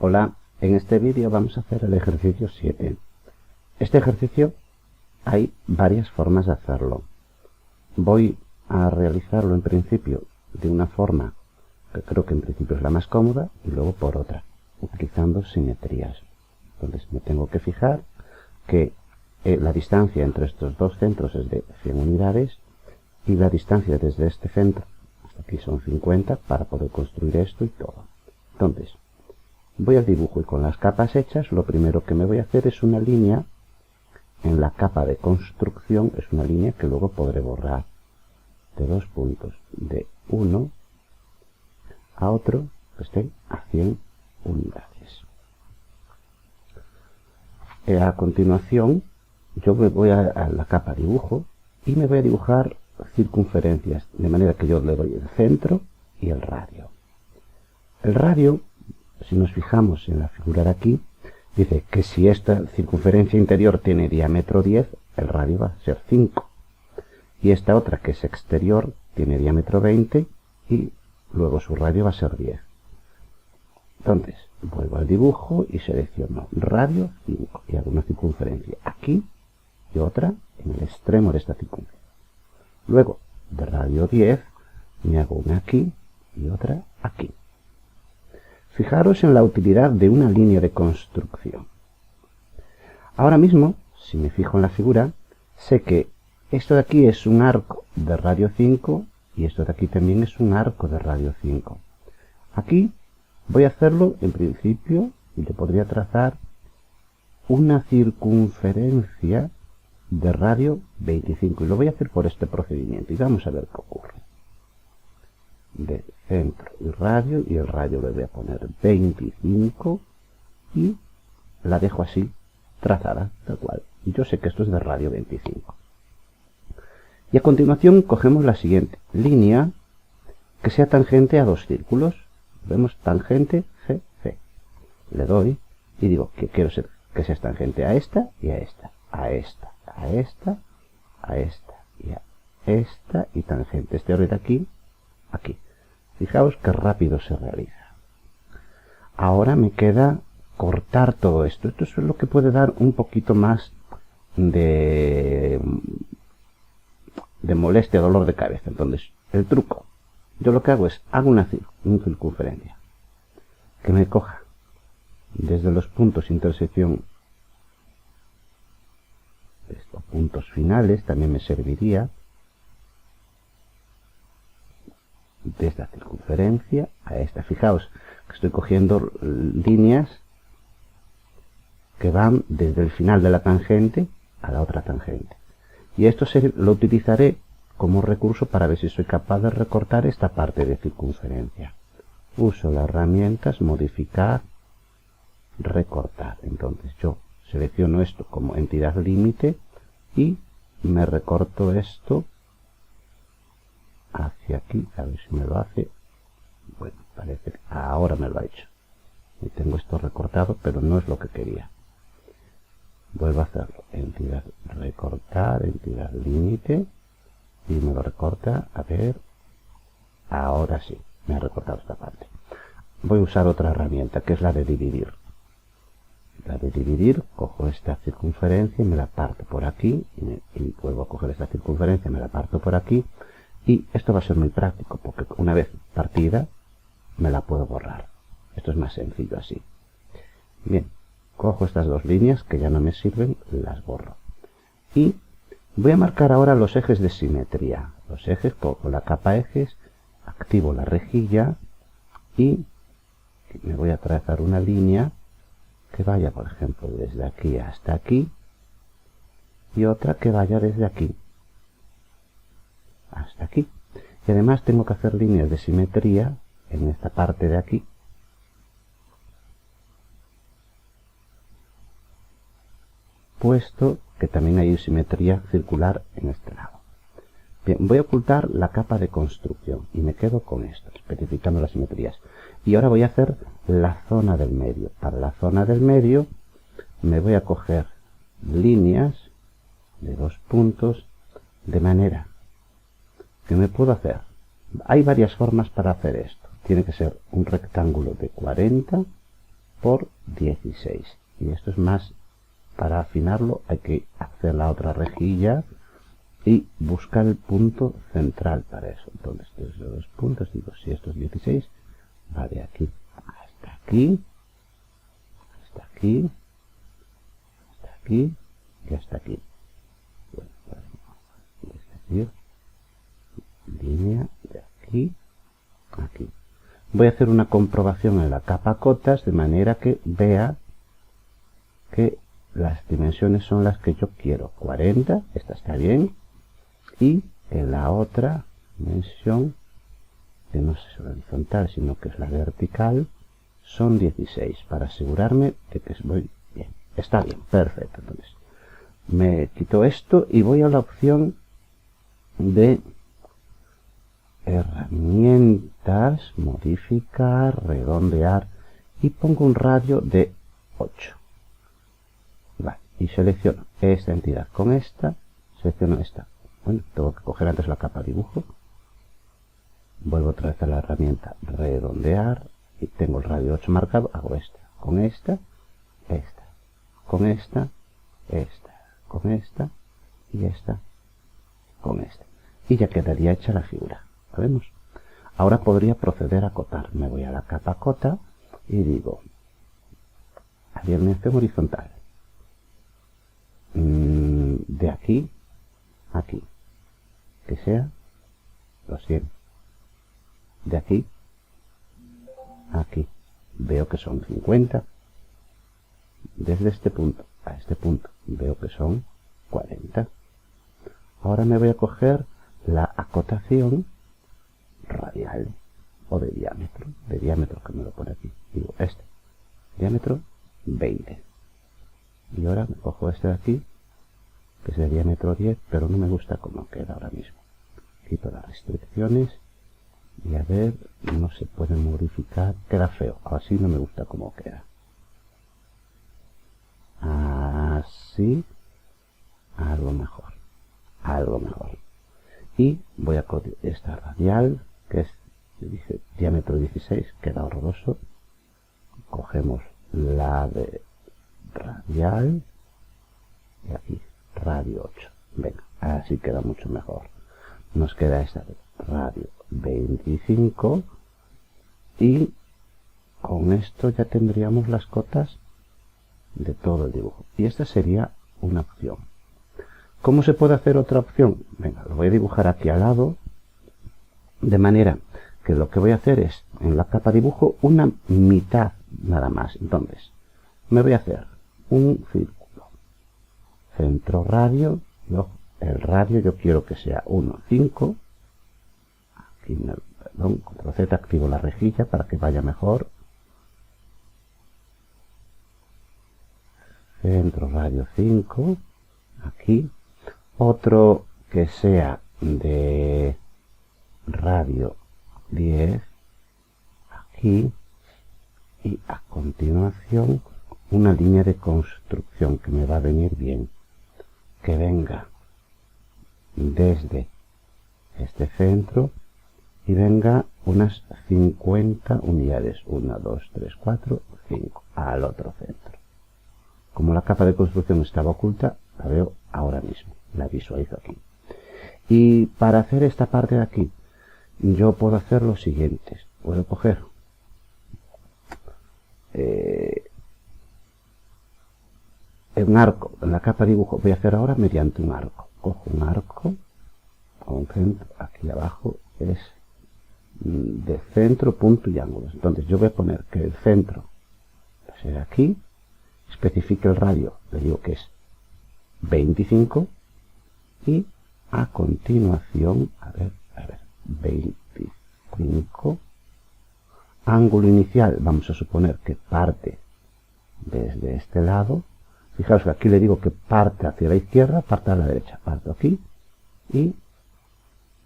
Hola, en este vídeo vamos a hacer el ejercicio 7. Este ejercicio hay varias formas de hacerlo. Voy a realizarlo en principio de una forma que creo que en principio es la más cómoda y luego por otra, utilizando simetrías. Entonces me tengo que fijar que la distancia entre estos dos centros es de 100 unidades y la distancia desde este centro hasta aquí son 50 para poder construir esto y todo. Entonces, voy al dibujo y con las capas hechas, lo primero que me voy a hacer es una línea en la capa de construcción, es una línea que luego podré borrar de dos puntos, de uno a otro que esté a 100 unidades. A continuación, yo me voy a la capa dibujo y me voy a dibujar circunferencias, de manera que yo le doy el centro y el radio. El radio, si nos fijamos en la figura de aquí, dice que si esta circunferencia interior tiene diámetro 10, el radio va a ser 5. Y esta otra, que es exterior, tiene diámetro 20 y luego su radio va a ser 10. Entonces, vuelvo al dibujo y selecciono radio 5 y hago una circunferencia aquí y otra en el extremo de esta circunferencia. Luego, de radio 10, me hago una aquí y otra aquí. Fijaros en la utilidad de una línea de construcción. Ahora mismo, si me fijo en la figura, sé que esto de aquí es un arco de radio 5 y esto de aquí también es un arco de radio 5. Aquí voy a hacerlo en principio y le podría trazar una circunferencia de radio 25 y lo voy a hacer por este procedimiento y vamos a ver qué ocurre. De centro y el radio le voy a poner 25 y la dejo así trazada, tal cual. Y yo sé que esto es de radio 25. Y a continuación cogemos la siguiente línea que sea tangente a dos círculos. Vemos tangente CC. Le doy y digo que quiero que sea tangente a esta y a esta, a esta, a esta, a esta y a esta y tangente este orden de aquí, aquí. Fijaos qué rápido se realiza. Ahora me queda cortar todo esto. Esto es lo que puede dar un poquito más de molestia, dolor de cabeza. Entonces, el truco. Yo lo que hago es, hago una circunferencia que me coja desde los puntos de intersección, estos puntos finales, también me serviría de esta circunferencia a esta. Fijaos que estoy cogiendo líneas que van desde el final de la tangente a la otra tangente. Y esto lo utilizaré como recurso para ver si soy capaz de recortar esta parte de circunferencia. Uso las herramientas modificar, recortar. Entonces yo selecciono esto como entidad límite y me recorto esto hacia aquí, a ver si me lo hace. Bueno, parece que ahora me lo ha hecho. Y tengo esto recortado, pero no es lo que quería. Vuelvo a hacerlo. Entidad recortar, entidad límite. Y me lo recorta. A ver. Ahora sí, me ha recortado esta parte. Voy a usar otra herramienta, que es la de dividir. La de dividir, cojo esta circunferencia y me la parto por aquí. Y vuelvo a coger esta circunferencia y me la parto por aquí. Y esto va a ser muy práctico, porque una vez partida, me la puedo borrar. Esto es más sencillo así. Bien, cojo estas dos líneas que ya no me sirven, las borro. Y voy a marcar ahora los ejes de simetría. Los ejes, con la capa ejes, activo la rejilla y me voy a trazar una línea que vaya, por ejemplo, desde aquí hasta aquí y otra que vaya desde aquí hasta aquí. Y además tengo que hacer líneas de simetría en esta parte de aquí, puesto que también hay simetría circular en este lado. Bien, voy a ocultar la capa de construcción y me quedo con esto, especificando las simetrías. Y ahora voy a hacer la zona del medio. Para la zona del medio me voy a coger líneas de dos puntos, de manera que me puedo hacer. Hay varias formas para hacer esto. Tiene que ser un rectángulo de 40 por 16. Y esto es más, para afinarlo hay que hacer la otra rejilla y buscar el punto central para eso. Entonces, desde los puntos, digo, si esto es 16, va de aquí hasta aquí, hasta aquí, hasta aquí y hasta aquí. Bueno, es decir, línea de aquí a aquí. Voy a hacer una comprobación en la capa cotas de manera que vea que las dimensiones son las que yo quiero. 40, esta está bien. Y en la otra dimensión, que no es horizontal, sino que es la vertical, son 16, para asegurarme de que voy bien. Está bien, perfecto. Entonces, me quito esto y voy a la opción de herramientas, modificar, redondear, y pongo un radio de 8. Vale, y selecciono esta entidad con esta, selecciono esta. Bueno, tengo que coger antes la capa dibujo, vuelvo otra vez a la herramienta redondear y tengo el radio 8 marcado, hago esta, con esta, esta, con esta, esta, con esta y esta, con esta. Y ya quedaría hecha la figura. ¿La vemos? Ahora podría proceder a acotar. Me voy a la capa cota y digo, alineación horizontal. De aquí a aquí. Que sea los 100. De aquí a aquí. Veo que son 50. Desde este punto a este punto veo que son 40. Ahora me voy a coger la acotación radial o de diámetro que me lo pone aquí. Digo, este, diámetro 20. Y ahora me cojo este de aquí, que es de diámetro 10, pero no me gusta cómo queda ahora mismo. Quito las restricciones y a ver, no se puede modificar, queda feo, así no me gusta cómo queda. Así, algo mejor, algo mejor. Y voy a coger esta radial, que es, yo dije, diámetro 16, queda horroroso. Cogemos la de radial y aquí, radio 8. Venga, así queda mucho mejor. Nos queda esta de radio 25 y con esto ya tendríamos las cotas de todo el dibujo. Y esta sería una opción. ¿Cómo se puede hacer otra opción? Venga, lo voy a dibujar aquí al lado, de manera que lo que voy a hacer es, en la capa dibujo, una mitad nada más. Entonces, me voy a hacer un círculo, centro radio, el radio yo quiero que sea 1,5. Aquí, perdón, control Z, activo la rejilla para que vaya mejor. Centro radio 5, aquí. Otro que sea de radio 10, aquí. Y a continuación una línea de construcción que me va a venir bien, que venga desde este centro y venga unas 50 unidades, 1, 2, 3, 4, 5 al otro centro. Como la capa de construcción estaba oculta, la veo ahora mismo, la visualizo aquí. Y para hacer esta parte de aquí, yo puedo hacer lo siguiente. Puedo coger un arco. En la capa dibujo voy a hacer ahora mediante un arco. Cojo un arco, a un centro, aquí abajo es de centro, punto y ángulos. Entonces yo voy a poner que el centro será aquí, especifique el radio, le digo que es 25 y a continuación, a ver, 25, ángulo inicial, vamos a suponer que parte desde este lado. Fijaos que aquí le digo que parte hacia la izquierda, parte a la derecha, parto aquí y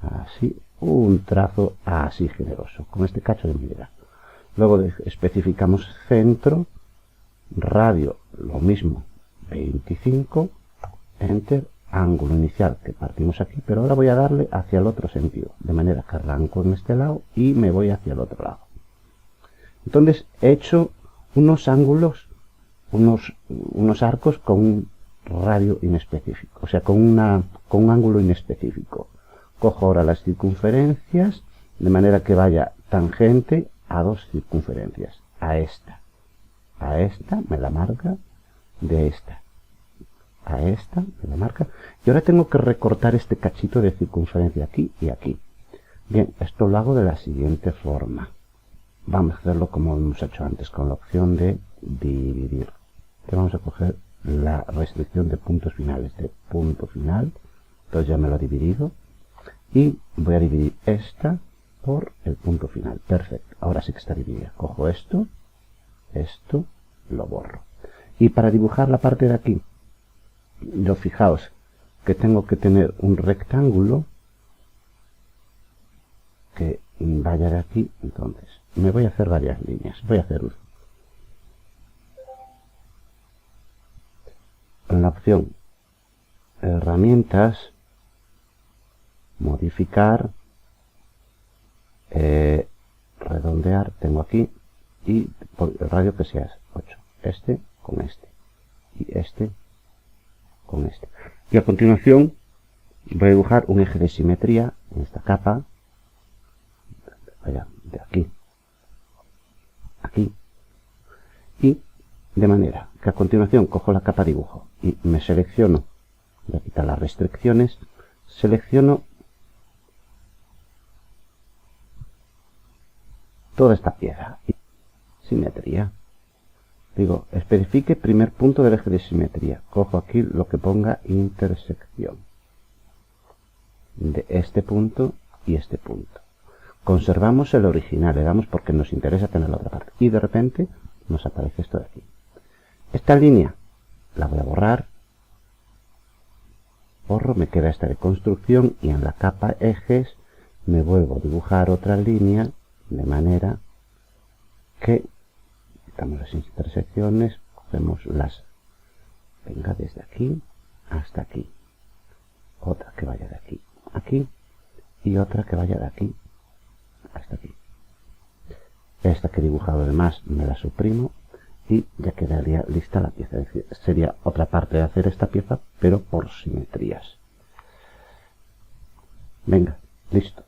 así, un trazo así generoso, con este cacho de madera. Luego especificamos centro, radio, lo mismo, 25, enter, ángulo inicial que partimos aquí, pero ahora voy a darle hacia el otro sentido, de manera que arranco en este lado y me voy hacia el otro lado. Entonces he hecho unos ángulos, unos arcos con un radio inespecífico, o sea, con un ángulo inespecífico. Cojo ahora las circunferencias, de manera que vaya tangente a dos circunferencias, a esta me la marca, de esta a esta me la marca, y ahora tengo que recortar este cachito de circunferencia aquí y aquí. Bien, esto lo hago de la siguiente forma. Vamos a hacerlo como hemos hecho antes, con la opción de dividir. Que vamos a coger la restricción de puntos finales, de punto final, entonces ya me lo ha dividido, y voy a dividir esta por el punto final. Perfecto, ahora sí que está dividida. Cojo esto, lo borro. Y para dibujar la parte de aquí, yo fijaos que tengo que tener un rectángulo que vaya de aquí. Entonces me voy a hacer varias líneas. Voy a hacer en la opción herramientas, modificar, redondear, tengo aquí, y por el radio que sea 8, este con este y este con este. Y a continuación voy a dibujar un eje de simetría en esta capa, vaya de aquí aquí, y de manera que a continuación cojo la capa dibujo y me selecciono, voy a quitar las restricciones, selecciono toda esta pieza, simetría, digo, especifique primer punto del eje de simetría, cojo aquí lo que ponga intersección de este punto y este punto. Conservamos el original, le damos porque nos interesa tener la otra parte, y de repente nos aparece esto de aquí. Esta línea la voy a borrar, borro, me queda esta de construcción, y en la capa ejes me vuelvo a dibujar otra línea, de manera que quitamos las intersecciones, cogemos las, venga desde aquí hasta aquí, otra que vaya de aquí a aquí, y otra que vaya de aquí hasta aquí. Esta que he dibujado además me la suprimo y ya quedaría lista la pieza. Es decir, sería otra parte de hacer esta pieza, pero por simetrías. Venga, listo.